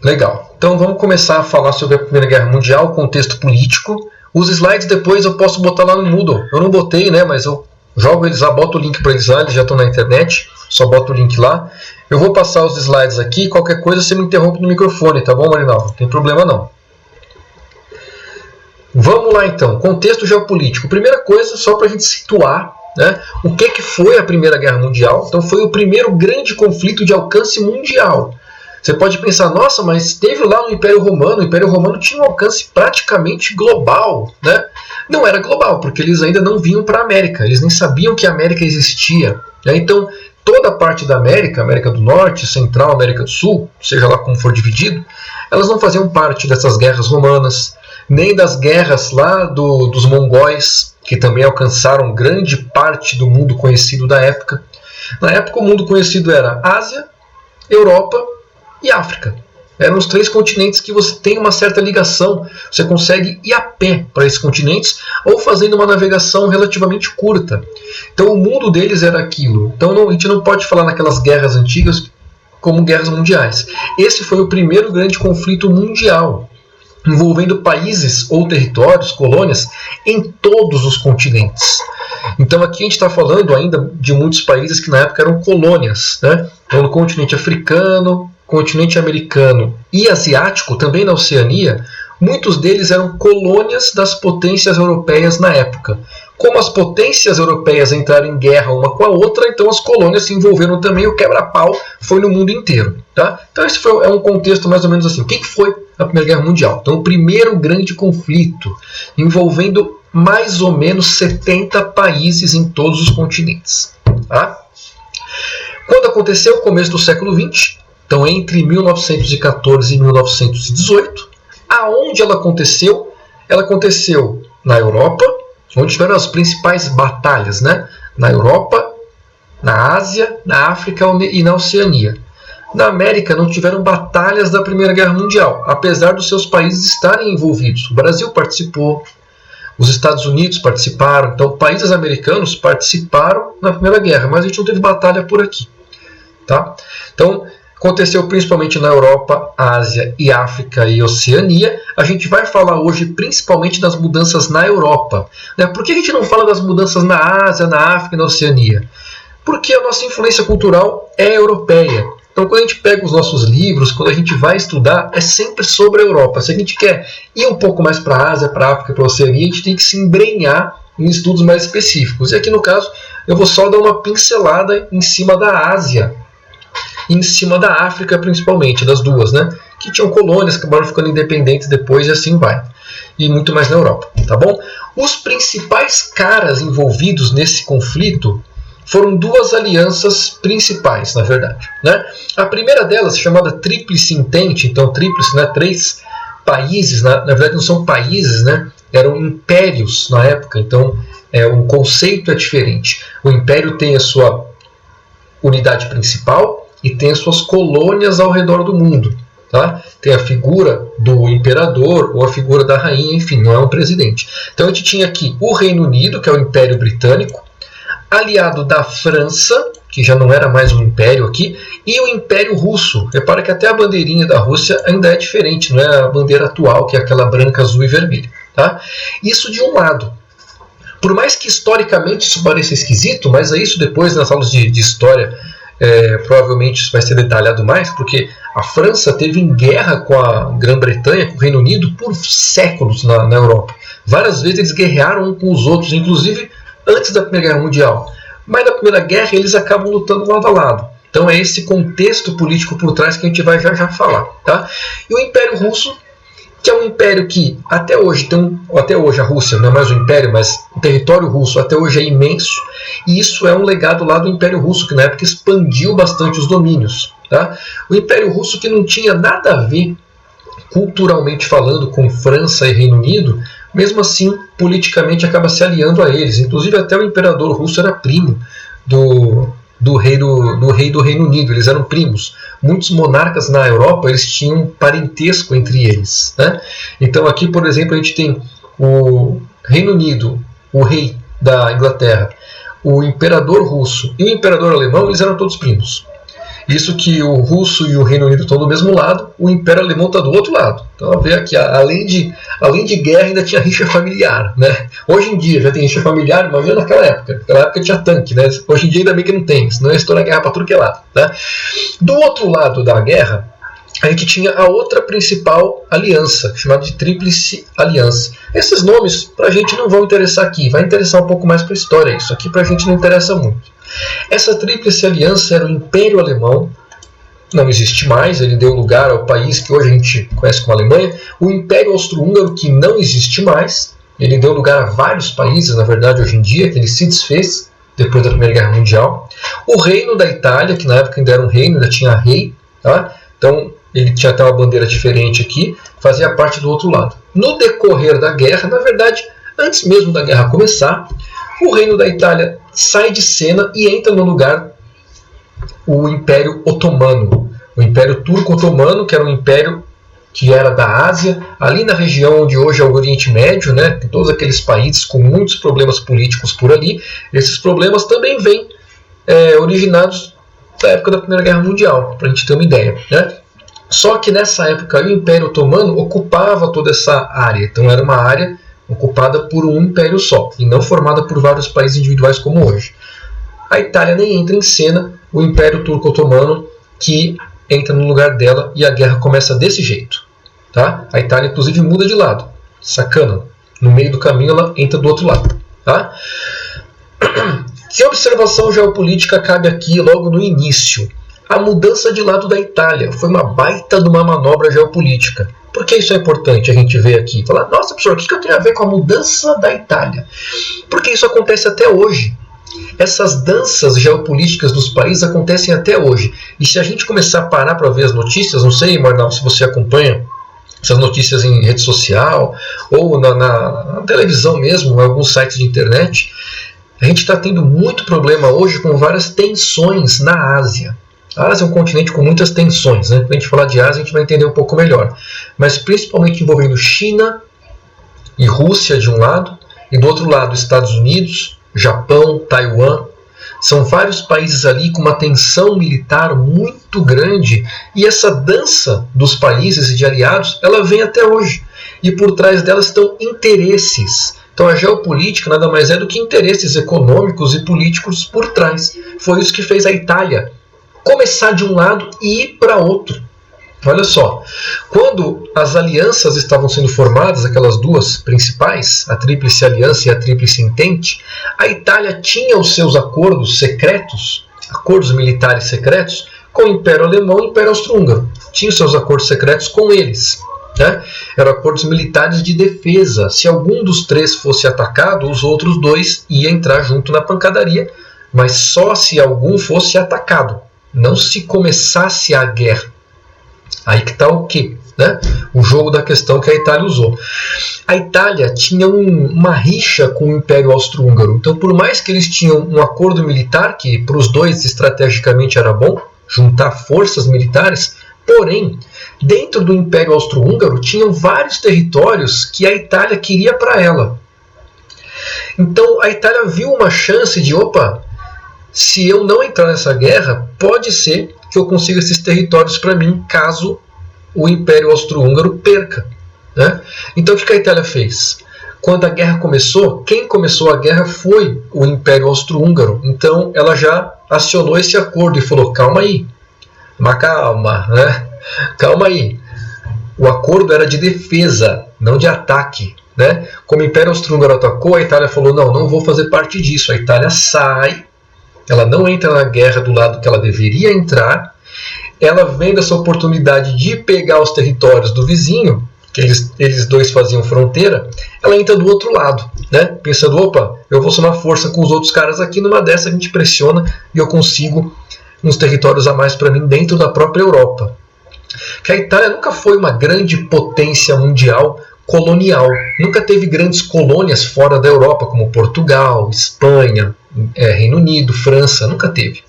Legal. Então vamos começar a falar sobre a Primeira Guerra Mundial, contexto político. Os slides depois eu posso botar lá no Moodle. Eu não botei, né? Mas eu jogo eles lá, boto o link para eles lá, eles já estão na internet. Só boto o link lá. Eu vou passar os slides aqui, qualquer coisa você me interrompe no microfone, tá bom, Marinaldo? Não tem problema não. Vamos lá então, contexto geopolítico. Primeira coisa, só para a gente situar, né, o que foi a Primeira Guerra Mundial. Então foi o primeiro grande conflito de alcance mundial. Você pode pensar, nossa, mas teve lá no Império Romano, o Império Romano tinha um alcance praticamente global, né? Não era global, porque eles ainda não vinham para a América, eles nem sabiam que a América existia. Né? Então, toda a parte da América, América do Norte, Central, América do Sul, seja lá como for dividido, elas não faziam parte dessas guerras romanas, nem das guerras lá dos mongóis, que também alcançaram grande parte do mundo conhecido da época. Na época, o mundo conhecido era Ásia, Europa e África. Eram os três continentes que você tem uma certa ligação. Você consegue ir a pé para esses continentes ou fazendo uma navegação relativamente curta. Então o mundo deles era aquilo. Então a gente não pode falar naquelas guerras antigas como guerras mundiais. Esse foi o primeiro grande conflito mundial, envolvendo países ou territórios, colônias, em todos os continentes. Então aqui a gente está falando ainda de muitos países que na época eram colônias, né? Então no continente africano, continente americano e asiático, também na Oceania, muitos deles eram colônias das potências europeias na época. Como as potências europeias entraram em guerra uma com a outra, então as colônias se envolveram também, o quebra-pau foi no mundo inteiro. Tá? Então esse é um contexto mais ou menos assim. O que foi a Primeira Guerra Mundial? Então o primeiro grande conflito, envolvendo mais ou menos 70 países em todos os continentes. Tá? Quando aconteceu? Começo do século XX, então entre 1914 e 1918. Aonde ela aconteceu? Ela aconteceu na Europa, onde tiveram as principais batalhas, né? Na Europa, na Ásia, na África e na Oceania. Na América não tiveram batalhas da Primeira Guerra Mundial, apesar dos seus países estarem envolvidos. O Brasil participou, os Estados Unidos participaram, então países americanos participaram na Primeira Guerra, mas a gente não teve batalha por aqui. Tá? Então, aconteceu principalmente na Europa, Ásia e África e Oceania. A gente vai falar hoje principalmente das mudanças na Europa. Né? Por que a gente não fala das mudanças na Ásia, na África e na Oceania? Porque a nossa influência cultural é europeia. Então, quando a gente pega os nossos livros, quando a gente vai estudar, é sempre sobre a Europa. Se a gente quer ir um pouco mais para a Ásia, para a África, para a Oceania, a gente tem que se embrenhar em estudos mais específicos. E aqui, no caso, eu vou só dar uma pincelada em cima da Ásia, em cima da África principalmente, das duas, né? Que tinham colônias, acabaram ficando independentes depois e assim vai. E muito mais na Europa, tá bom? Os principais caras envolvidos nesse conflito foram duas alianças principais, na verdade, né? A primeira delas, chamada Tríplice Entente, então tríplice, né? Três países, na verdade não são países, né? Eram impérios na época, então o conceito é diferente. O império tem a sua unidade principal e tem as suas colônias ao redor do mundo. Tá? Tem a figura do imperador ou a figura da rainha, enfim, não é um presidente. Então a gente tinha aqui o Reino Unido, que é o Império Britânico, aliado da França, que já não era mais um império aqui, e o Império Russo. Repara que até a bandeirinha da Rússia ainda é diferente, não é a bandeira atual, que é aquela branca, azul e vermelha. Tá? Isso de um lado. Por mais que historicamente isso pareça esquisito, mas é isso depois nas aulas de história, provavelmente isso vai ser detalhado mais, porque a França teve em guerra com a Grã-Bretanha, com o Reino Unido, por séculos na Europa. Várias vezes eles guerrearam uns com os outros, inclusive antes da Primeira Guerra Mundial. Mas na Primeira Guerra eles acabam lutando lado a lado. Então é esse contexto político por trás que a gente vai já falar. Tá? E o Império Russo, que é um império que até hoje a Rússia não é mais um império, mas o território russo até hoje é imenso, e isso é um legado lá do Império Russo, que na época expandiu bastante os domínios. Tá? O Império Russo, que não tinha nada a ver, culturalmente falando, com França e Reino Unido, mesmo assim, politicamente acaba se aliando a eles. Inclusive até o imperador russo era primo do rei do Reino Unido, eles eram primos. Muitos monarcas na Europa eles tinham parentesco entre eles. Né? Então aqui, por exemplo, a gente tem o Reino Unido, o rei da Inglaterra, o imperador russo e o imperador alemão, eles eram todos primos. Isso que o russo e o Reino Unido estão do mesmo lado, o Império Alemão está do outro lado. Então, vê aqui, além de guerra, ainda tinha rixa familiar, né? Hoje em dia já tem rixa familiar, imagina naquela época. Naquela época tinha tanque, né? Hoje em dia ainda bem que não tem, senão ia estourar a guerra para tudo que é lado. Né? Do outro lado da guerra, a gente tinha a outra principal aliança, chamada de Tríplice Aliança. Esses nomes para a gente não vão interessar aqui, vai interessar um pouco mais para a história. Isso aqui para a gente não interessa muito. Essa Tríplice Aliança era o Império Alemão, não existe mais, ele deu lugar ao país que hoje a gente conhece como Alemanha. O Império Austro-Húngaro, que não existe mais, ele deu lugar a vários países, na verdade, hoje em dia, que ele se desfez depois da Primeira Guerra Mundial. O Reino da Itália, que na época ainda era um reino, ainda tinha rei, tá? Então ele tinha até uma bandeira diferente aqui, fazia parte do outro lado. No decorrer da guerra, na verdade, antes mesmo da guerra começar, o Reino da Itália sai de cena e entra no lugar o Império Otomano, o Império Turco-Otomano, que era um império que era da Ásia, ali na região onde hoje é o Oriente Médio, né, tem todos aqueles países com muitos problemas políticos por ali. Esses problemas também vêm originados da época da Primeira Guerra Mundial, para a gente ter uma ideia. Né? Só que nessa época o Império Otomano ocupava toda essa área, então era uma área ocupada por um império só, e não formada por vários países individuais como hoje. A Itália nem entra em cena, o Império Turco-Otomano que entra no lugar dela e a guerra começa desse jeito. Tá? A Itália inclusive muda de lado, sacana, no meio do caminho ela entra do outro lado. Tá? Que observação geopolítica cabe aqui logo no início? A mudança de lado da Itália foi uma baita de uma manobra geopolítica. Por que isso é importante a gente ver aqui? Falar, nossa, professor, o que eu tenho a ver com a mudança da Itália? Porque isso acontece até hoje. Essas danças geopolíticas dos países acontecem até hoje. E se a gente começar a parar para ver as notícias, não sei, Marnal, se você acompanha essas notícias em rede social ou na televisão mesmo, em alguns sites de internet, a gente está tendo muito problema hoje com várias tensões na Ásia. A Ásia é um continente com muitas tensões, né? Quando a gente falar de Ásia, a gente vai entender um pouco melhor. Mas principalmente envolvendo China e Rússia de um lado, e do outro lado Estados Unidos, Japão, Taiwan. São vários países ali com uma tensão militar muito grande, e essa dança dos países e de aliados, ela vem até hoje. E por trás dela estão interesses. Então a geopolítica nada mais é do que interesses econômicos e políticos por trás. Foi isso que fez a Itália começar de um lado e ir para outro. Olha só, quando as alianças estavam sendo formadas, aquelas duas principais, a Tríplice Aliança e a Tríplice Entente, a Itália tinha os seus acordos secretos, acordos militares secretos, com o Império Alemão e o Império Austro-Húngaro. Tinha os seus acordos secretos com eles. Né? Eram acordos militares de defesa. Se algum dos três fosse atacado, os outros dois iam entrar junto na pancadaria, mas só se algum fosse atacado, não se começasse a guerra. Aí que está o quê? Né? O jogo da questão que a Itália usou. A Itália tinha uma rixa com o Império Austro-Húngaro. Então, por mais que eles tinham um acordo militar, que para os dois estrategicamente era bom, juntar forças militares, porém, dentro do Império Austro-Húngaro tinham vários territórios que a Itália queria para ela. Então, a Itália viu uma chance de, opa, se eu não entrar nessa guerra, pode ser que eu consiga esses territórios para mim, caso o Império Austro-Húngaro perca. Né? Então o que a Itália fez? Quando a guerra começou, quem começou a guerra foi o Império Austro-Húngaro. Então ela já acionou esse acordo e falou, calma aí, mas calma, né? Calma aí. O acordo era de defesa, não de ataque. Né? Como o Império Austro-Húngaro atacou, a Itália falou, não vou fazer parte disso. A Itália sai, ela não entra na guerra do lado que ela deveria entrar, ela vendo essa oportunidade de pegar os territórios do vizinho, que eles dois faziam fronteira, ela entra do outro lado, né? Pensando, opa, eu vou somar força com os outros caras aqui, numa dessa a gente pressiona e eu consigo uns territórios a mais para mim dentro da própria Europa. Que a Itália nunca foi uma grande potência mundial colonial, nunca teve grandes colônias fora da Europa, como Portugal, Espanha, Reino Unido, França, nunca teve.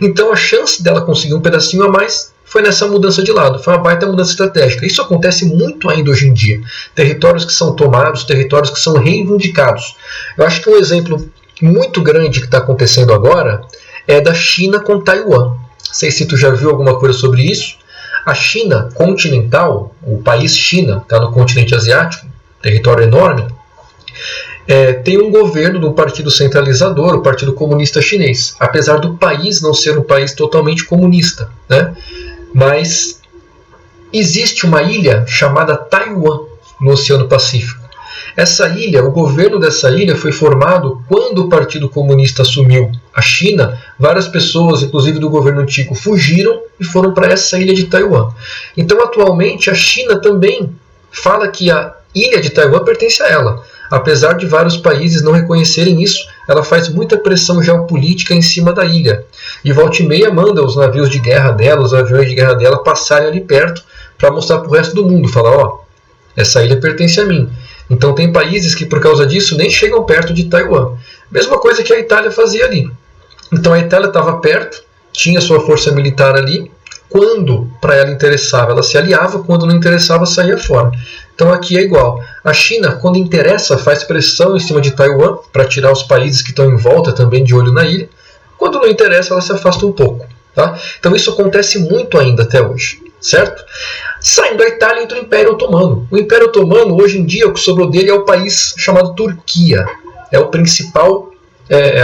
Então a chance dela conseguir um pedacinho a mais foi nessa mudança de lado, foi uma baita mudança estratégica. Isso acontece muito ainda hoje em dia. Territórios que são tomados, territórios que são reivindicados. Eu acho que um exemplo muito grande que está acontecendo agora é da China com Taiwan. Não sei se tu já viu alguma coisa sobre isso. A China continental, o país China, está no continente asiático, território enorme, tem um governo do partido centralizador, o Partido Comunista Chinês. Apesar do país não ser um país totalmente comunista, né? Mas existe uma ilha chamada Taiwan no Oceano Pacífico. Essa ilha, o governo dessa ilha foi formado quando o Partido Comunista assumiu a China. Várias pessoas, inclusive do governo antigo, fugiram e foram para essa ilha de Taiwan. Então, atualmente, a China também fala que a ilha de Taiwan pertence a ela. Apesar de vários países não reconhecerem isso, ela faz muita pressão geopolítica em cima da ilha. E volta e meia manda os navios de guerra dela, os aviões de guerra dela passarem ali perto para mostrar para o resto do mundo. Falar, ó, essa ilha pertence a mim. Então tem países que por causa disso nem chegam perto de Taiwan. Mesma coisa que a Itália fazia ali. Então a Itália estava perto, tinha sua força militar ali. Quando para ela interessava, ela se aliava. Quando não interessava, saía fora. Então aqui é igual. A China, quando interessa, faz pressão em cima de Taiwan para tirar os países que estão em volta também de olho na ilha. Quando não interessa, ela se afasta um pouco. Tá? Então isso acontece muito ainda até hoje. Certo? Saindo da Itália entra o Império Otomano. O Império Otomano, hoje em dia, o que sobrou dele é o país chamado Turquia. É a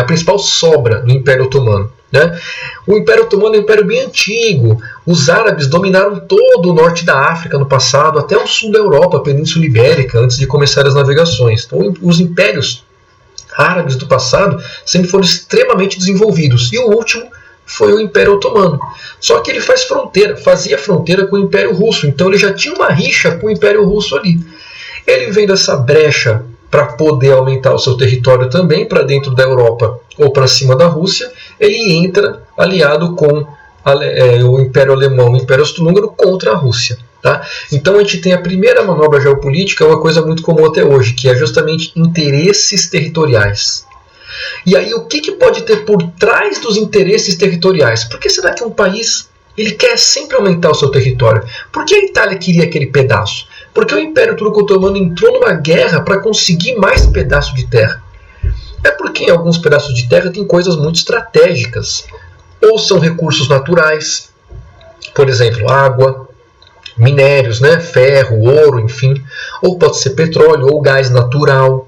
principal sobra do Império Otomano. Né? O Império Otomano é um império bem antigo. Os árabes dominaram todo o norte da África no passado, até o sul da Europa, a Península Ibérica, antes de começar as navegações. Então, os impérios árabes do passado sempre foram extremamente desenvolvidos. E o último foi o Império Otomano. Só que ele fazia fronteira com o Império Russo. Então ele já tinha uma rixa com o Império Russo ali. Ele vem dessa brecha para poder aumentar o seu território também para dentro da Europa ou para cima da Rússia. Ele entra aliado com o Império Alemão, o Império Austro-Húngaro contra a Rússia. Tá? Então a gente tem a primeira manobra geopolítica, uma coisa muito comum até hoje, que é justamente interesses territoriais. E aí o que pode ter por trás dos interesses territoriais? Por que será que um país ele quer sempre aumentar o seu território? Por que a Itália queria aquele pedaço? Porque o Império Turco-Otomano entrou numa guerra para conseguir mais pedaço de terra. É porque em alguns pedaços de terra tem coisas muito estratégicas. Ou são recursos naturais, por exemplo, água, minérios, né? Ferro, ouro, enfim. Ou pode ser petróleo ou gás natural.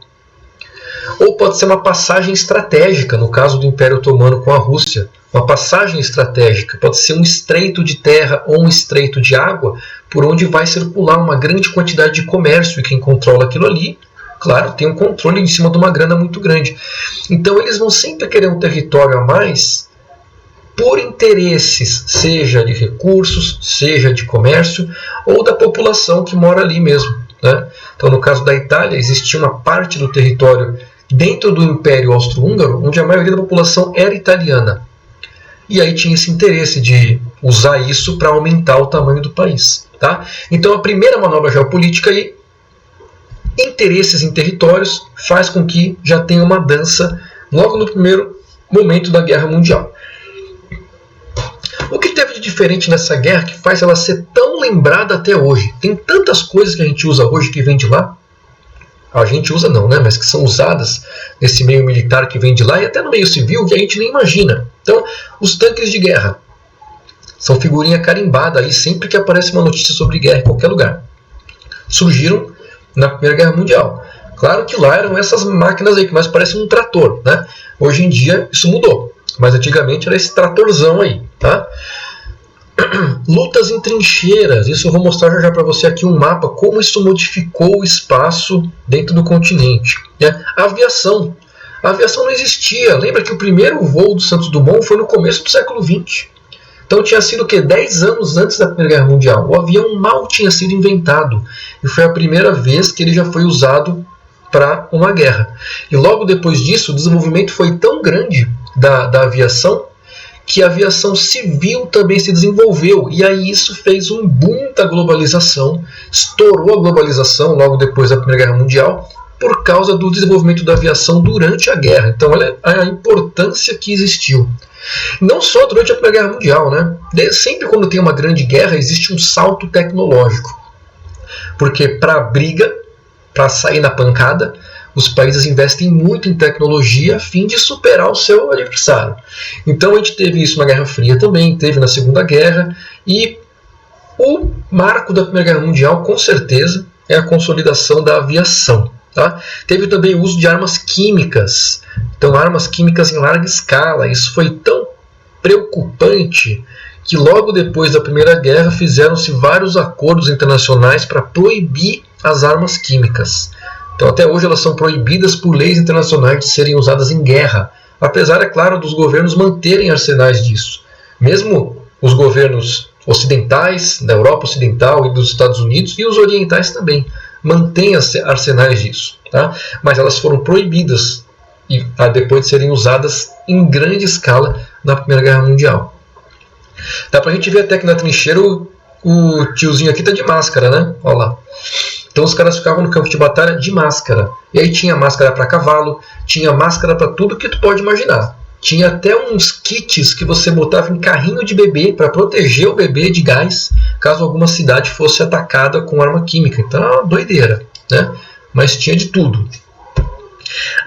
Ou pode ser uma passagem estratégica, no caso do Império Otomano com a Rússia. Uma passagem estratégica, pode ser um estreito de terra ou um estreito de água, por onde vai circular uma grande quantidade de comércio, e quem controla aquilo ali, claro, tem um controle em cima de uma grana muito grande. Então eles vão sempre querer um território a mais por interesses, seja de recursos, seja de comércio, ou da população que mora ali mesmo. Né? Então no caso da Itália, existia uma parte do território dentro do Império Austro-Húngaro, onde a maioria da população era italiana. E aí tinha esse interesse de usar isso para aumentar o tamanho do país. Tá? Então a primeira manobra geopolítica aí, interesses em territórios, faz com que já tenha uma dança logo no primeiro momento da Guerra Mundial. O que teve de diferente nessa guerra que faz ela ser tão lembrada até hoje? Tem tantas coisas que a gente usa hoje que vem de lá. A gente usa não, né? Mas que são usadas nesse meio militar que vem de lá e até no meio civil que a gente nem imagina. Então, os tanques de guerra são figurinha carimbada aí sempre que aparece uma notícia sobre guerra em qualquer lugar. Surgiram na Primeira Guerra Mundial. Claro que lá eram essas máquinas aí que mais parecem um trator, né? Hoje em dia isso mudou, mas antigamente era esse tratorzão aí, tá? Lutas em trincheiras, isso eu vou mostrar já para você aqui um mapa, como isso modificou o espaço dentro do continente. Né? A aviação não existia, lembra que o primeiro voo do Santos Dumont foi no começo do século XX. Então tinha sido o quê? 10 anos antes da Primeira Guerra Mundial. O avião mal tinha sido inventado, e foi a primeira vez que ele já foi usado para uma guerra. E logo depois disso, o desenvolvimento foi tão grande da aviação, que a aviação civil também se desenvolveu, e aí isso fez um boom da globalização, estourou a globalização logo depois da Primeira Guerra Mundial, por causa do desenvolvimento da aviação durante a guerra. Então olha a importância que existiu. Não só durante a Primeira Guerra Mundial, né? Sempre quando tem uma grande guerra existe um salto tecnológico, porque para a briga, para sair na pancada, os países investem muito em tecnologia a fim de superar o seu adversário. Então a gente teve isso na Guerra Fria também, teve na Segunda Guerra, e o marco da Primeira Guerra Mundial, com certeza, é a consolidação da aviação. Tá? Teve também o uso de armas químicas, então armas químicas em larga escala. Isso foi tão preocupante que logo depois da Primeira Guerra fizeram-se vários acordos internacionais para proibir as armas químicas. Então até hoje elas são proibidas por leis internacionais de serem usadas em guerra, apesar, é claro, dos governos manterem arsenais disso. Mesmo os governos ocidentais, da Europa Ocidental e dos Estados Unidos, e os orientais também, mantêm arsenais disso. Tá? Mas elas foram proibidas e depois de serem usadas em grande escala na Primeira Guerra Mundial. Dá pra gente ver até que na trincheira o tiozinho aqui tá de máscara, né? Olha lá. Então os caras ficavam no campo de batalha de máscara. E aí tinha máscara para cavalo, tinha máscara para tudo que tu pode imaginar. Tinha até uns kits que você botava em carrinho de bebê para proteger o bebê de gás, caso alguma cidade fosse atacada com arma química. Então é uma doideira, né? Mas tinha de tudo.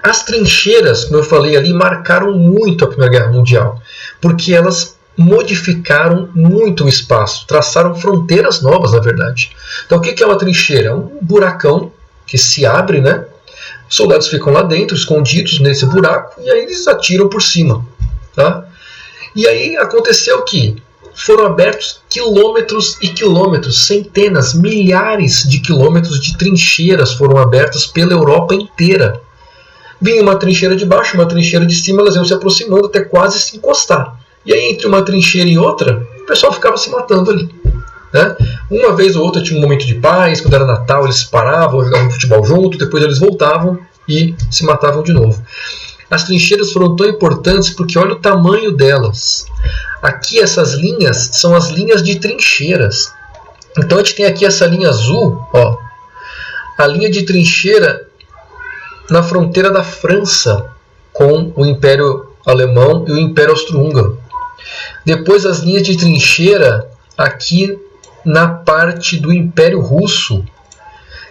As trincheiras, como eu falei ali, marcaram muito a Primeira Guerra Mundial, porque elas modificaram muito o espaço, traçaram fronteiras novas, na verdade. Então o que é uma trincheira? É um buracão que se abre, né? Os soldados ficam lá dentro, escondidos nesse buraco, e aí eles atiram por cima. Tá? E aí aconteceu que foram abertos quilômetros e quilômetros, centenas, milhares de quilômetros de trincheiras foram abertas pela Europa inteira. Vinha uma trincheira de baixo, uma trincheira de cima, elas iam se aproximando até quase se encostar. E aí entre uma trincheira e outra, o pessoal ficava se matando ali. Né? Uma vez ou outra tinha um momento de paz, quando era Natal eles paravam, jogavam futebol junto, depois eles voltavam e se matavam de novo. As trincheiras foram tão importantes porque olha o tamanho delas. Aqui essas linhas são as linhas de trincheiras. Então a gente tem aqui essa linha azul, ó, a linha de trincheira na fronteira da França com o Império Alemão e o Império Austro-Húngaro. Depois as linhas de trincheira aqui na parte do Império Russo.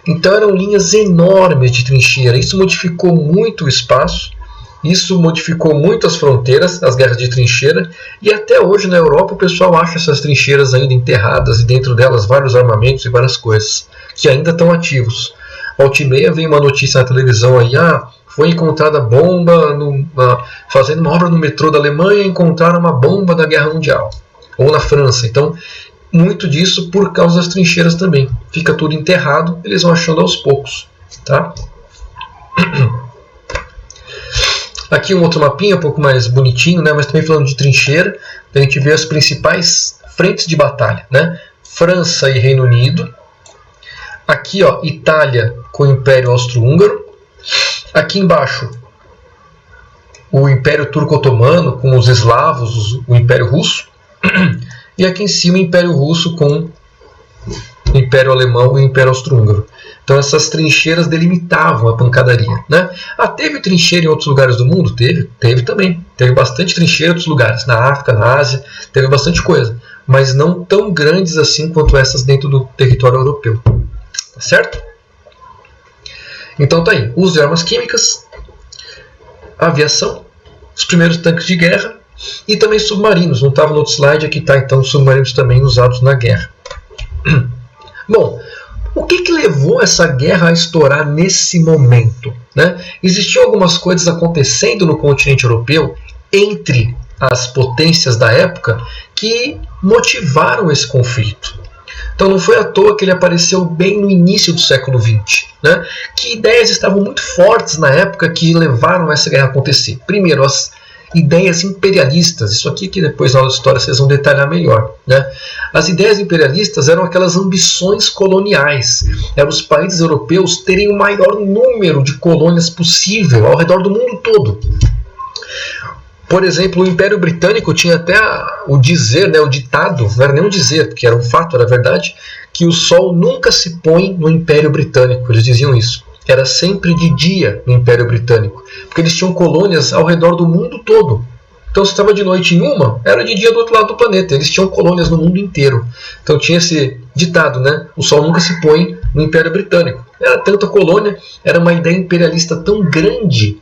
Então eram linhas enormes de trincheira. Isso modificou muito o espaço, isso modificou muito as fronteiras, as guerras de trincheira, e até hoje na Europa o pessoal acha essas trincheiras ainda enterradas e dentro delas vários armamentos e várias coisas que ainda estão ativos. Volta e meia vem uma notícia na televisão aí, foi encontrada bomba, fazendo uma obra no metrô da Alemanha, encontraram uma bomba da Guerra Mundial, ou na França. Então muito disso por causa das trincheiras também. Fica tudo enterrado, eles vão achando aos poucos. Tá? Aqui um outro mapinha, um pouco mais bonitinho, né? Mas também falando de trincheira, a gente vê as principais frentes de batalha. Né? França e Reino Unido. Aqui, ó, Itália com o Império Austro-Húngaro. Aqui embaixo, o Império Turco-Otomano com os eslavos, o Império Russo. E aqui em cima o Império Russo com o Império Alemão e o Império Austro-Húngaro. Então essas trincheiras delimitavam a pancadaria. Né? Teve trincheira em outros lugares do mundo? Teve também. Teve bastante trincheira em outros lugares. Na África, na Ásia, teve bastante coisa. Mas não tão grandes assim quanto essas dentro do território europeu. Tá certo? Então tá aí. Uso de armas químicas, aviação, os primeiros tanques de guerra, e também submarinos. Não estava no outro slide, aqui está então submarinos também usados na guerra. Bom, o que levou essa guerra a estourar nesse momento? Né? Existiam algumas coisas acontecendo no continente europeu entre as potências da época que motivaram esse conflito. Então não foi à toa que ele apareceu bem no início do século XX. Né? Que ideias estavam muito fortes na época que levaram essa guerra a acontecer? Primeiro, as ideias imperialistas. Isso aqui que depois na aula de história vocês vão detalhar melhor. Né? As ideias imperialistas eram aquelas ambições coloniais. Eram os países europeus terem o maior número de colônias possível ao redor do mundo todo. Por exemplo, o Império Britânico tinha até o dizer, né, o ditado, não era nem um dizer, porque era um fato, era verdade, que o sol nunca se põe no Império Britânico. Eles diziam isso. Era sempre de dia no Império Britânico, porque eles tinham colônias ao redor do mundo todo. Então se estava de noite em uma, era de dia do outro lado do planeta. Eles tinham colônias no mundo inteiro. Então tinha esse ditado, né? O sol nunca se põe no Império Britânico. Era tanta colônia, era uma ideia imperialista tão grande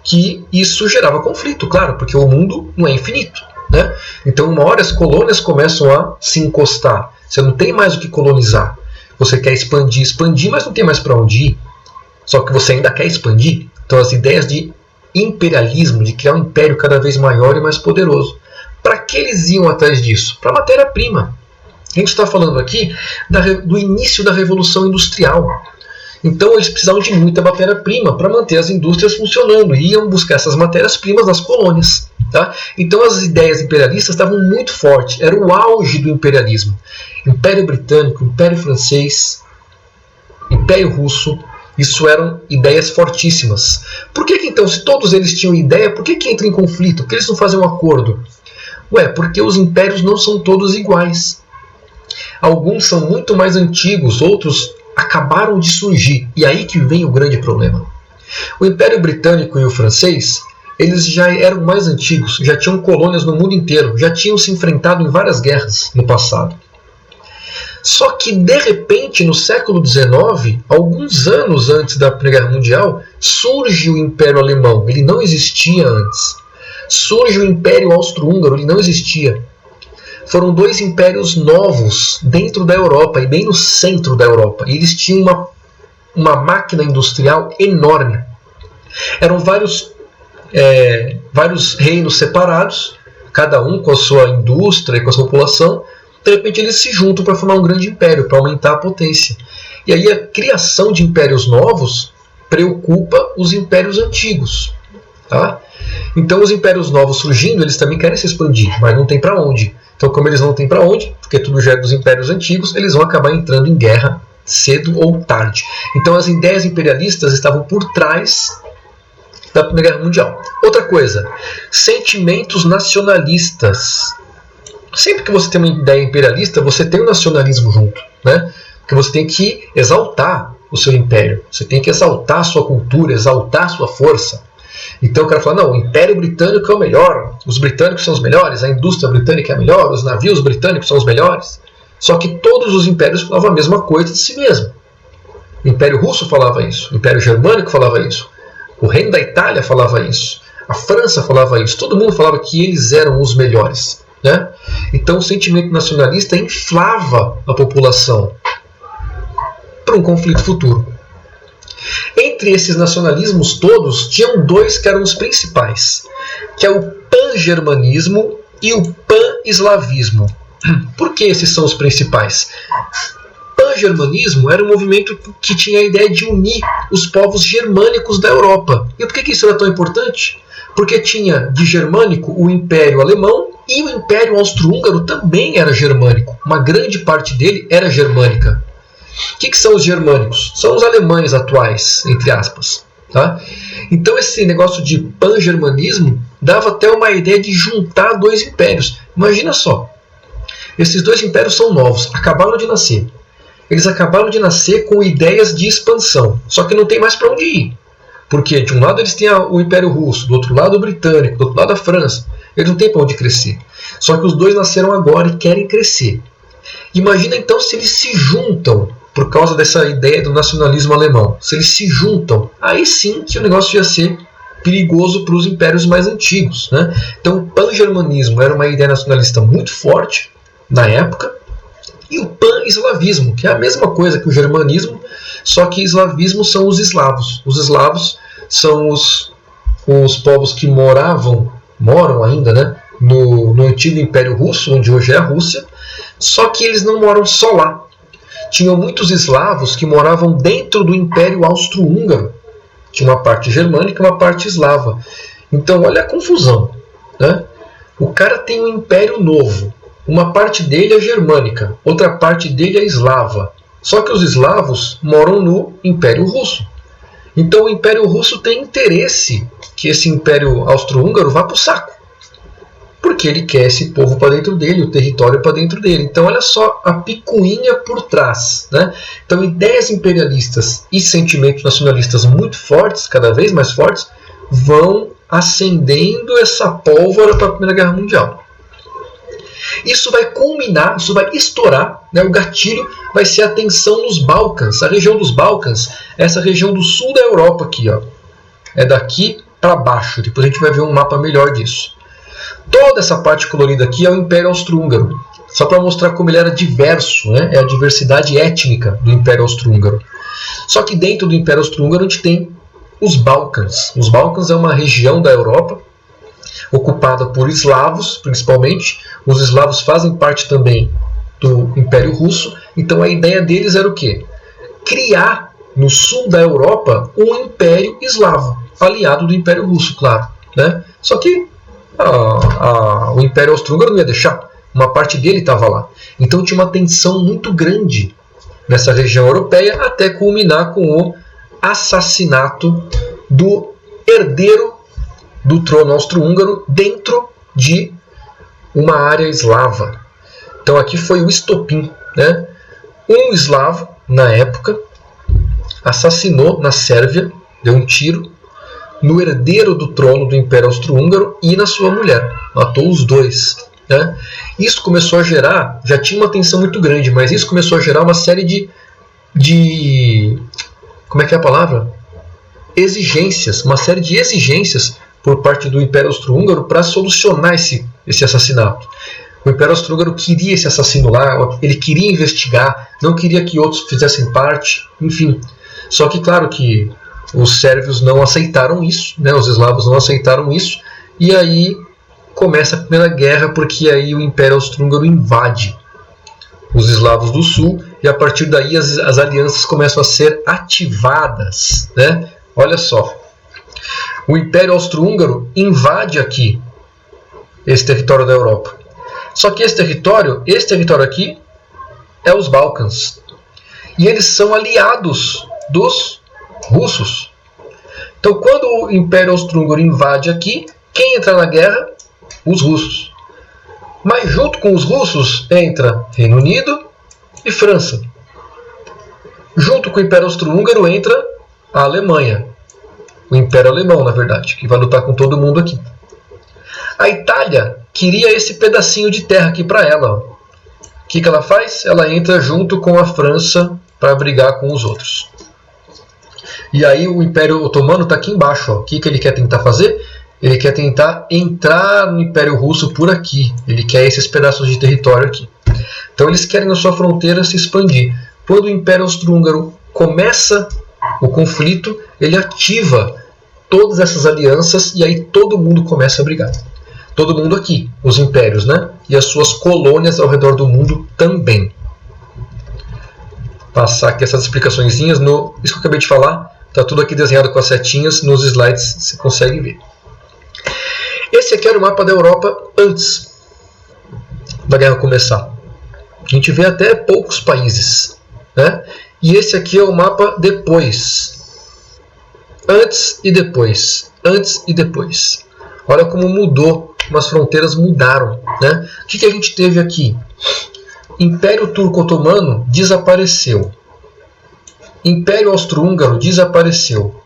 que isso gerava conflito, claro, porque o mundo não é infinito, né? Então, uma hora as colônias começam a se encostar. Você não tem mais o que colonizar. Você quer expandir, mas não tem mais para onde ir. Só que você ainda quer expandir. Então, as ideias de imperialismo, de criar um império cada vez maior e mais poderoso. Para que eles iam atrás disso? Para matéria-prima. A gente está falando aqui do início da Revolução Industrial. Então eles precisavam de muita matéria-prima para manter as indústrias funcionando e iam buscar essas matérias-primas nas colônias. Tá? Então as ideias imperialistas estavam muito fortes, era o auge do imperialismo. Império Britânico, Império Francês, Império Russo, isso eram ideias fortíssimas. Por que então, se todos eles tinham ideia, por que entra em conflito? Por que eles não fazem um acordo? Porque os impérios não são todos iguais. Alguns são muito mais antigos, outros acabaram de surgir. E aí que vem o grande problema. O Império Britânico e o francês, eles já eram mais antigos, já tinham colônias no mundo inteiro, já tinham se enfrentado em várias guerras no passado. Só que, de repente, no século XIX, alguns anos antes da Primeira Guerra Mundial, surge o Império Alemão. Ele não existia antes. Surge o Império Austro-Húngaro, ele não existia. Foram dois impérios novos dentro da Europa e bem no centro da Europa. E eles tinham uma máquina industrial enorme. Eram vários reinos separados, cada um com a sua indústria e com a sua população. De repente eles se juntam para formar um grande império, para aumentar a potência. E aí a criação de impérios novos preocupa os impérios antigos. Tá? Então os impérios novos surgindo, eles também querem se expandir, mas não tem para onde. Então, como eles não têm para onde, porque tudo já é dos impérios antigos, eles vão acabar entrando em guerra cedo ou tarde. Então, as ideias imperialistas estavam por trás da Primeira Guerra Mundial. Outra coisa, sentimentos nacionalistas. Sempre que você tem uma ideia imperialista, você tem um nacionalismo junto, né? Porque você tem que exaltar o seu império, você tem que exaltar a sua cultura, exaltar a sua força. Então o cara fala, não, o Império Britânico é o melhor, os britânicos são os melhores, a indústria britânica é a melhor, os navios britânicos são os melhores. Só que todos os impérios falavam a mesma coisa de si mesmo. O Império Russo falava isso, o Império Germânico falava isso, o Reino da Itália falava isso, a França falava isso, todo mundo falava que eles eram os melhores. Né? Então o sentimento nacionalista inflava a população para um conflito futuro. Entre esses nacionalismos todos, tinham dois que eram os principais, que é o pan-germanismo e o pan-eslavismo. Por que esses são os principais? Pan-germanismo era um movimento que tinha a ideia de unir os povos germânicos da Europa. E por que isso era tão importante? Porque tinha de germânico o Império Alemão e o Império Austro-Húngaro também era germânico. Uma grande parte dele era germânica. O que são os germânicos? São os alemães atuais, entre aspas. Tá? Então esse negócio de pan-germanismo dava até uma ideia de juntar dois impérios. Imagina só, esses dois impérios são novos, acabaram de nascer. Eles acabaram de nascer com ideias de expansão, só que não tem mais para onde ir. Porque de um lado eles têm o Império Russo, do outro lado o Britânico, do outro lado a França. Eles não têm para onde crescer. Só que os dois nasceram agora e querem crescer. Imagina então se eles se juntam por causa dessa ideia do nacionalismo alemão. Se eles se juntam, aí sim que o negócio ia ser perigoso para os impérios mais antigos. Né? Então o pan-germanismo era uma ideia nacionalista muito forte na época, e o pan-eslavismo, que é a mesma coisa que o germanismo, só que eslavismo são os eslavos. Os eslavos são os povos que moram ainda, né, no antigo Império Russo, onde hoje é a Rússia, só que eles não moram só lá. Tinham muitos eslavos que moravam dentro do Império Austro-Húngaro. Tinha uma parte germânica e uma parte eslava. Então, olha a confusão. Né? O cara tem um império novo. Uma parte dele é germânica, outra parte dele é eslava. Só que os eslavos moram no Império Russo. Então o Império Russo tem interesse que esse Império Austro-Húngaro vá para o saco. Porque ele quer esse povo para dentro dele, o território para dentro dele. Então olha só a picuinha por trás. Né? Então ideias imperialistas e sentimentos nacionalistas muito fortes, cada vez mais fortes, vão acendendo essa pólvora para a Primeira Guerra Mundial. Isso vai culminar, isso vai estourar, né? O gatilho vai ser a tensão nos Balcãs. A região dos Balcãs é essa região do sul da Europa aqui, ó. É daqui para baixo. Depois a gente vai ver um mapa melhor disso. Toda essa parte colorida aqui é o Império Austro-Húngaro. Só para mostrar como ele era diverso, né? É a diversidade étnica do Império Austro-Húngaro. Só que dentro do Império Austro-Húngaro a gente tem os Balcãs. Os Balcãs é uma região da Europa ocupada por eslavos, principalmente. Os eslavos fazem parte também do Império Russo. Então a ideia deles era o quê? Criar no sul da Europa um Império Eslavo, aliado do Império Russo, claro, né? Só que o Império Austro-Húngaro não ia deixar. Uma parte dele estava lá. Então tinha uma tensão muito grande nessa região europeia, até culminar com o assassinato do herdeiro do trono austro-húngaro dentro de uma área eslava. Então aqui foi o estopim, né? Um eslavo, na época, assassinou na Sérvia, deu um tiro no herdeiro do trono do Império Austro-Húngaro e na sua mulher. Matou os dois, né? Isso começou a gerar, já tinha uma tensão muito grande, mas isso começou a gerar uma série de como é que é a palavra? Exigências, uma série de exigências por parte do Império Austro-Húngaro para solucionar esse assassinato. O Império Austro-Húngaro queria esse assassino lá, ele queria investigar, não queria que outros fizessem parte, enfim. Só que claro que os sérvios não aceitaram isso, né? Os eslavos não aceitaram isso, e aí começa a Primeira Guerra, porque aí o Império Austro-Húngaro invade os eslavos do sul, e a partir daí as alianças começam a ser ativadas, né? Olha só, o Império Austro-Húngaro invade aqui esse território da Europa. Só que esse território aqui é os Balcãs, e eles são aliados dos russos. Então quando o Império Austro-Húngaro invade aqui, quem entra na guerra? Os russos. Mas junto com os russos entra Reino Unido e França. Junto com o Império Austro-Húngaro entra a Alemanha. O Império Alemão, na verdade, que vai lutar com todo mundo aqui. A Itália queria esse pedacinho de terra aqui para ela. O que ela faz? Ela entra junto com a França para brigar com os outros. E aí o Império Otomano está aqui embaixo. O que ele quer tentar fazer? Ele quer tentar entrar no Império Russo por aqui. Ele quer esses pedaços de território aqui. Então eles querem na sua fronteira se expandir. Quando o Império Austro-Húngaro começa o conflito, ele ativa todas essas alianças e aí todo mundo começa a brigar. Todo mundo aqui, os impérios, né? E as suas colônias ao redor do mundo também. Passar aqui essas explicaçõezinhas. Isso que eu acabei de falar, está tudo aqui desenhado com as setinhas. Nos slides você consegue ver. Esse aqui era o mapa da Europa antes da guerra começar. A gente vê até poucos países, né? E esse aqui é o mapa depois. Antes e depois. Antes e depois. Olha como mudou, como as fronteiras mudaram, né? O que a gente teve aqui? Império Turco-Otomano desapareceu. Império Austro-Húngaro desapareceu.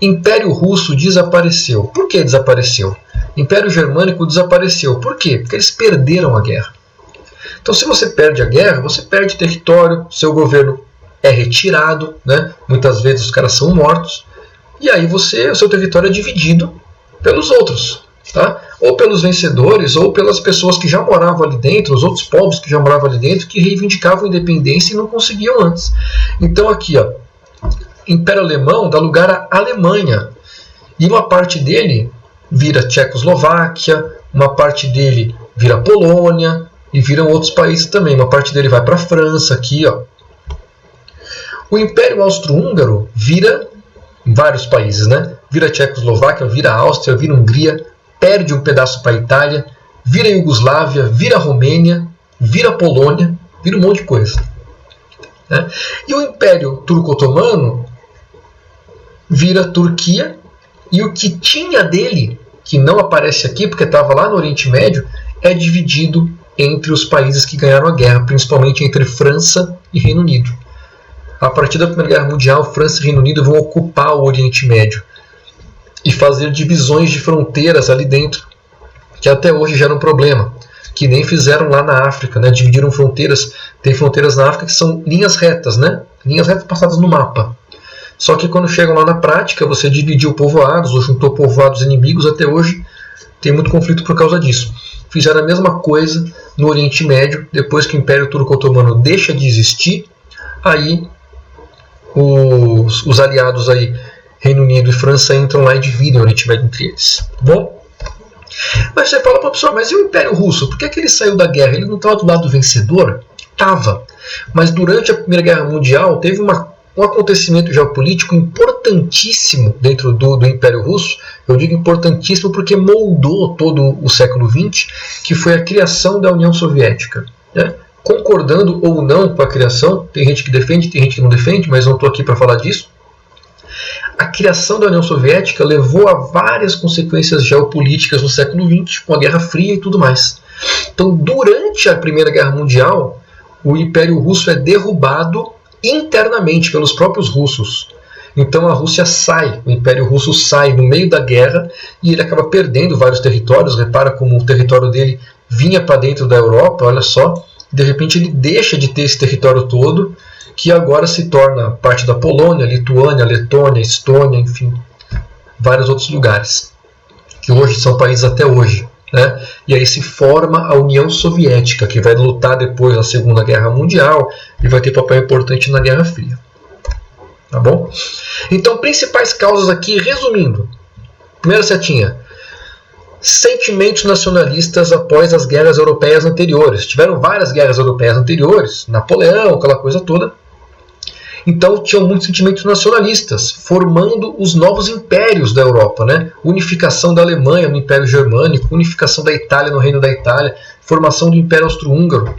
Império Russo desapareceu. Por que desapareceu? Império Germânico desapareceu. Por quê? Porque eles perderam a guerra. Então, se você perde a guerra, você perde território, seu governo é retirado, né? Muitas vezes os caras são mortos, e aí o seu território é dividido pelos outros, tá? Ou pelos vencedores, ou pelas pessoas que já moravam ali dentro, os outros povos que já moravam ali dentro, que reivindicavam independência e não conseguiam antes. Então aqui, ó, Império Alemão dá lugar à Alemanha, e uma parte dele vira Tchecoslováquia, uma parte dele vira Polônia, e viram outros países também. Uma parte dele vai para a França, aqui, ó. O Império Austro-Húngaro vira vários países, né? Vira Tchecoslováquia, vira Áustria, vira Hungria, perde um pedaço para a Itália, vira Iugoslávia, vira Romênia, vira Polônia, vira um monte de coisa, né? E o Império Turco-Otomano vira Turquia, e o que tinha dele, que não aparece aqui porque estava lá no Oriente Médio, é dividido entre os países que ganharam a guerra, principalmente entre França e Reino Unido. A partir da Primeira Guerra Mundial, França e Reino Unido vão ocupar o Oriente Médio e fazer divisões de fronteiras ali dentro, que até hoje gera um problema. que nem fizeram lá na África, né? Dividiram fronteiras, tem fronteiras na África que são linhas retas, né? Linhas retas passadas no mapa. Só que quando chegam lá na prática, você dividiu povoados ou juntou povoados inimigos, até hoje tem muito conflito por causa disso. Fizeram a mesma coisa no Oriente Médio, depois que o Império Turco-Otomano deixa de existir, aí os aliados aí, Reino Unido e França, entram lá e dividem o Oriente Médio entre eles. Bom? Mas você fala, professor, mas e o Império Russo? Por que ele saiu da guerra? Ele não estava do lado vencedor? Estava. Mas durante a Primeira Guerra Mundial teve um acontecimento geopolítico importantíssimo dentro do Império Russo. Eu digo importantíssimo porque moldou todo o século XX, que foi a criação da União Soviética. Né? Concordando ou não com a criação, tem gente que defende, tem gente que não defende, mas não estou aqui para falar disso. A criação da União Soviética levou a várias consequências geopolíticas no século XX, com a Guerra Fria e tudo mais. Então, durante a Primeira Guerra Mundial, o Império Russo é derrubado internamente pelos próprios russos. Então a Rússia sai, o Império Russo sai no meio da guerra e ele acaba perdendo vários territórios. Repara como o território dele vinha para dentro da Europa, olha só. De repente ele deixa de ter esse território todo, que agora se torna parte da Polônia, Lituânia, Letônia, Estônia, enfim, vários outros lugares, que hoje são países até hoje. Né? E aí se forma a União Soviética, que vai lutar depois na Segunda Guerra Mundial e vai ter papel importante na Guerra Fria. Tá bom? Então, principais causas aqui, resumindo. Primeira setinha. Sentimentos nacionalistas após as guerras europeias anteriores. Tiveram várias guerras europeias anteriores, Napoleão, aquela coisa toda. Então tinham muitos sentimentos nacionalistas, formando os novos impérios da Europa. Né? Unificação da Alemanha no Império Germânico, unificação da Itália no Reino da Itália, formação do Império Austro-Húngaro.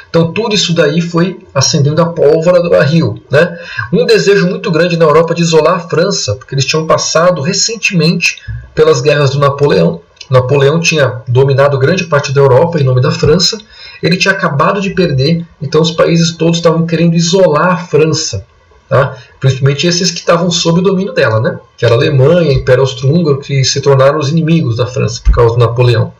Então tudo isso daí foi acendendo a pólvora do barril. Né? Um desejo muito grande na Europa de isolar a França, porque eles tinham passado recentemente pelas guerras do Napoleão. Napoleão tinha dominado grande parte da Europa em nome da França. Ele tinha acabado de perder, então os países todos estavam querendo isolar a França. Tá? Principalmente esses que estavam sob o domínio dela, né? Que era a Alemanha, Império Austro-Húngaro, que se tornaram os inimigos da França por causa do Napoleão.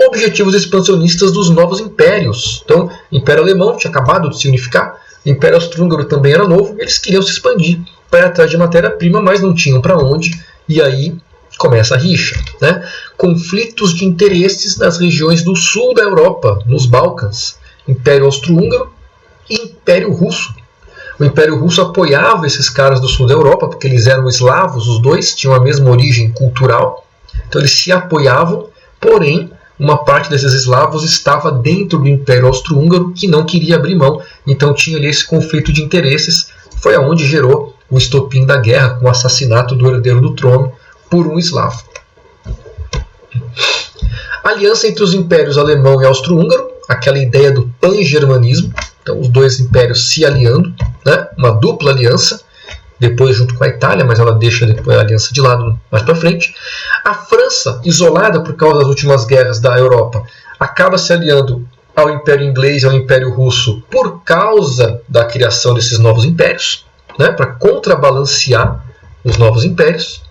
Objetivos expansionistas dos novos impérios. Então, o Império Alemão tinha acabado de se unificar, o Império Austro-Húngaro também era novo, eles queriam se expandir para ir atrás de matéria-prima, mas não tinham para onde, e aí começa a rixa. Né? Conflitos de interesses nas regiões do sul da Europa, nos Balcãs. Império Austro-Húngaro e Império Russo. O Império Russo apoiava esses caras do sul da Europa, porque eles eram eslavos, os dois tinham a mesma origem cultural. Então eles se apoiavam, porém, uma parte desses eslavos estava dentro do Império Austro-Húngaro, que não queria abrir mão. Então tinha ali esse conflito de interesses. Foi aonde gerou o estopim da guerra, com o assassinato do herdeiro do trono por um eslavo. Aliança entre os impérios alemão e austro-húngaro, aquela ideia do pan-germanismo, então os dois impérios se aliando, né? Uma dupla aliança, depois junto com a Itália, mas ela deixa depois a aliança de lado mais para frente. A França, isolada por causa das últimas guerras da Europa, acaba se aliando ao Império Inglês e ao Império Russo por causa da criação desses novos impérios, né? Para contrabalancear os novos impérios.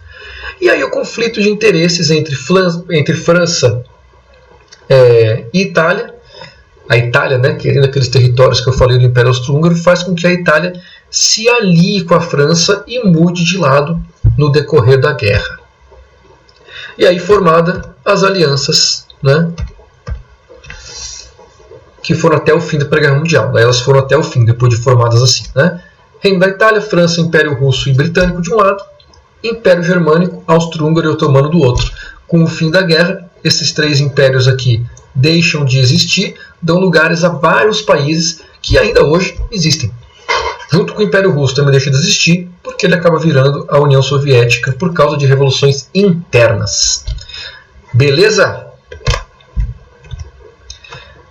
E aí o conflito de interesses entre França e Itália, a Itália, né, querendo aqueles territórios que eu falei do Império Austro-Húngaro, faz com que a Itália se alie com a França e mude de lado no decorrer da guerra. E aí formada as alianças, né, que foram até o fim da Primeira Guerra Mundial. Daí elas foram até o fim, depois de formadas assim. Né? Reino da Itália, França, Império Russo e Britânico de um lado, Império Germânico, Austro-Húngaro e Otomano do outro. Com o fim da guerra, esses três impérios aqui deixam de existir, dão lugares a vários países que ainda hoje existem. Junto com o Império Russo também deixa de existir, porque ele acaba virando a União Soviética por causa de revoluções internas. Beleza?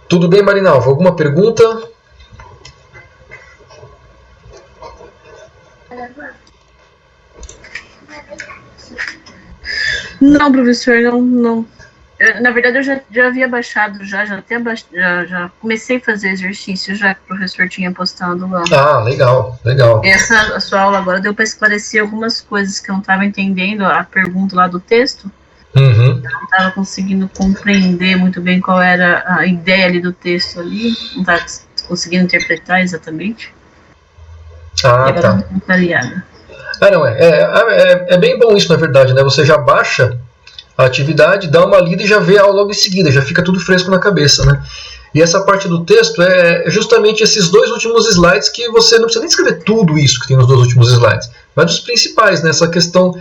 Tudo bem, Marinalva? Alguma pergunta? Não, professor, não. Na verdade, eu já havia baixado, já comecei a fazer exercício, já que o professor tinha postado lá. Ah, legal. Essa a sua aula agora deu para esclarecer algumas coisas que eu não estava entendendo, a pergunta lá do texto. Uhum. Eu não estava conseguindo compreender muito bem qual era a ideia ali do texto ali, não estava conseguindo interpretar exatamente. Ah, E tá. agora eu tô variada. Não, é bem bom isso, na verdade, né? Você já baixa a atividade, dá uma lida e já vê a aula logo em seguida, já fica tudo fresco na cabeça, né? E essa parte do texto é justamente esses 2 últimos slides que você não precisa nem escrever tudo isso que tem nos 2 últimos slides, mas os principais, né? Essa questão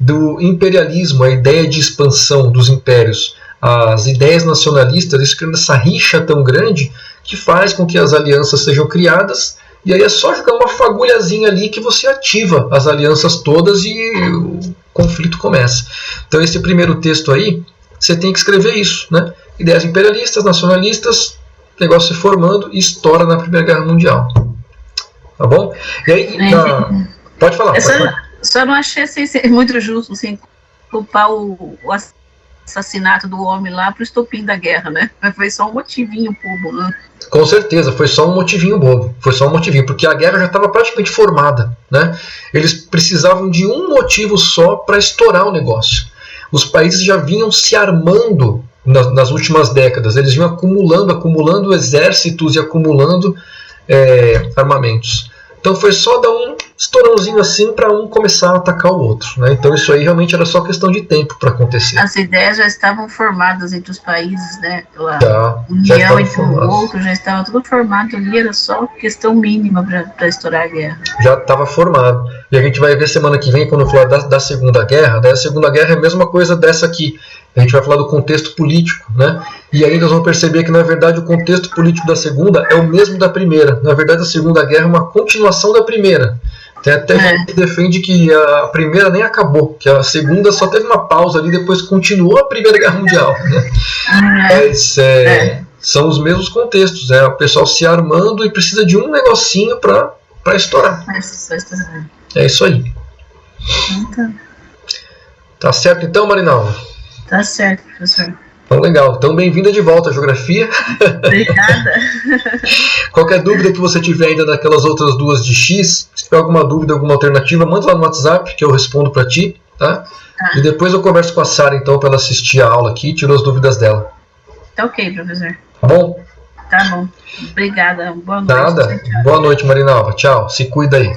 do imperialismo, a ideia de expansão dos impérios, as ideias nacionalistas, isso criando essa rixa tão grande que faz com que as alianças sejam criadas, e aí é só jogar uma fagulhazinha ali que você ativa as alianças todas e o conflito começa. Então esse primeiro texto aí, você tem que escrever isso, né? Ideias imperialistas, nacionalistas, negócio se formando e estoura na Primeira Guerra Mundial. Tá bom? E aí, pode falar. Só não achei assim, muito justo assim, culpar o assassinato do homem lá pro estopim da guerra, né? Mas foi só um motivinho bobo, né? Com certeza, foi só um motivinho bobo. Foi só um motivinho, porque a guerra já estava praticamente formada, né? Eles precisavam de um motivo só para estourar o negócio. Os países já vinham se armando nas últimas décadas. Eles vinham acumulando exércitos e acumulando armamentos. Então foi só dar um estourãozinho assim para um começar a atacar o outro, né? Então isso aí realmente era só questão de tempo para acontecer. As ideias já estavam formadas entre os países, né? Pela união entre um outro, já estava tudo formado ali, era só questão mínima para estourar a guerra. Já estava formado. E a gente vai ver semana que vem, quando eu falar da Segunda Guerra, daí a Segunda Guerra é a mesma coisa dessa aqui. A gente vai falar do contexto político, né? E aí nós vamos perceber que, na verdade, o contexto político da Segunda é o mesmo da Primeira. Na verdade, a Segunda Guerra é uma continuação da Primeira. Tem até gente que defende que a Primeira nem acabou, que a Segunda só teve uma pausa ali, depois continuou a Primeira Guerra Mundial, né? Mas são os mesmos contextos, o pessoal se armando e precisa de um negocinho para estourar. É isso aí. Tá certo então, Marinalva? Tá certo, professor. Então, legal. Então, bem-vinda de volta à Geografia. Obrigada. Qualquer dúvida que você tiver ainda daquelas outras 2 de X, se tiver alguma dúvida, alguma alternativa, manda lá no WhatsApp que eu respondo para ti, tá? E depois eu converso com a Sara, então, para ela assistir a aula aqui e tirar as dúvidas dela. Tá ok, professor. Tá bom? Tá bom. Obrigada. Boa noite. Nada. Boa noite, Marinalva. Tchau. Se cuida aí.